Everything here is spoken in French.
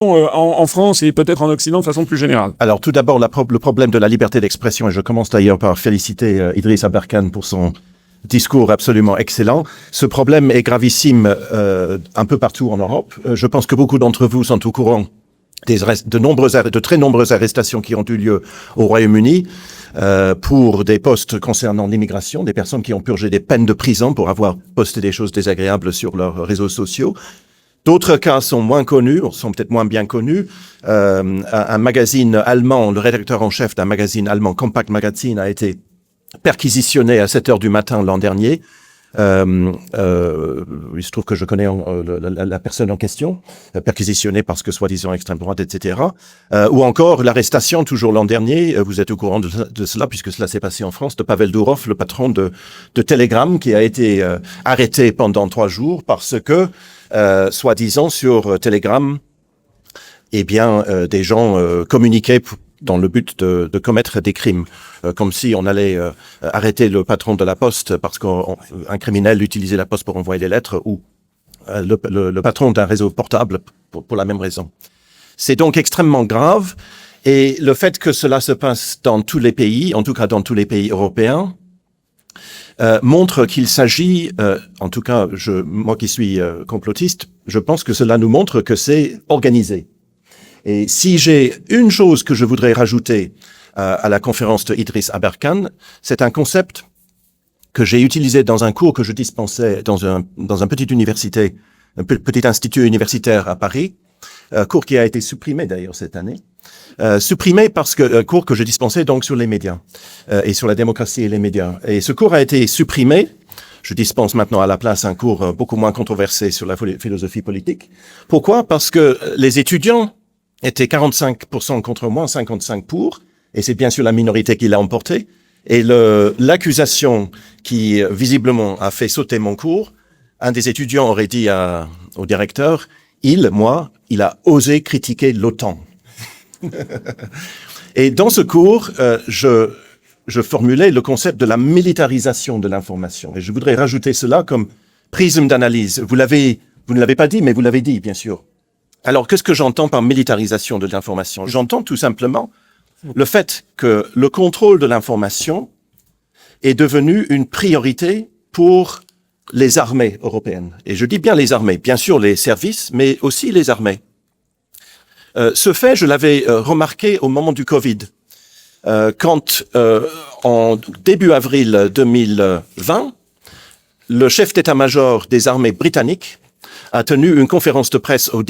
en France et peut-être en Occident de façon plus générale? Alors tout d'abord, le problème de la liberté d'expression, et je commence d'ailleurs par féliciter Idriss Aberkane pour son discours absolument excellent. Ce problème est gravissime un peu partout en Europe. Je pense que beaucoup d'entre vous sont au courant de très nombreuses arrestations qui ont eu lieu au Royaume-Uni pour des postes concernant l'immigration, des personnes qui ont purgé des peines de prison pour avoir posté des choses désagréables sur leurs réseaux sociaux. D'autres cas sont moins connus, sont peut-être moins bien connus. Un magazine allemand, le rédacteur en chef d'un magazine allemand, Compact Magazine, a été perquisitionné à 7 heures du matin l'an dernier. Il se trouve que je connais la personne en question, perquisitionnée parce que soi-disant extrême droite, etc. Ou encore l'arrestation, toujours l'an dernier, vous êtes au courant de cela puisque cela s'est passé en France, de Pavel Durov, le patron de Telegram, qui a été arrêté pendant 3 jours parce que, soi-disant sur Telegram, eh bien, des gens communiquaient dans le but de commettre des crimes, comme si on allait arrêter le patron de la Poste parce qu'un criminel utilisait la Poste pour envoyer des lettres, ou le patron d'un réseau portable pour la même raison. C'est donc extrêmement grave, et le fait que cela se passe dans tous les pays, en tout cas dans tous les pays européens, montre qu'il s'agit, en tout cas moi qui suis complotiste, je pense que cela nous montre que c'est organisé. Et si j'ai une chose que je voudrais rajouter à la conférence de Idriss Aberkane, c'est un concept que j'ai utilisé dans un cours que je dispensais dans un petit institut universitaire à Paris, cours qui a été supprimé d'ailleurs cette année. Supprimé parce que cours que je dispensais donc sur les médias et sur la démocratie et les médias. Et ce cours a été supprimé. Je dispense maintenant à la place un cours beaucoup moins controversé sur la philosophie politique. Pourquoi? Parce que les étudiants étaient 45% contre moi, 55% pour, et c'est bien sûr la minorité qui l'a emporté. Et l'accusation qui visiblement a fait sauter mon cours, un des étudiants aurait dit au directeur, il a osé critiquer l'OTAN. Et dans ce cours, je formulais le concept de la militarisation de l'information. Et je voudrais rajouter cela comme prisme d'analyse. Vous ne l'avez pas dit, mais vous l'avez dit, bien sûr. Alors, qu'est-ce que j'entends par militarisation de l'information? J'entends tout simplement le fait que le contrôle de l'information est devenu une priorité pour les armées européennes. Et je dis bien les armées, bien sûr les services, mais aussi les armées. Ce fait, je l'avais remarqué au moment du Covid, quand en début avril 2020, le chef d'état-major des armées britanniques a tenu une conférence de presse au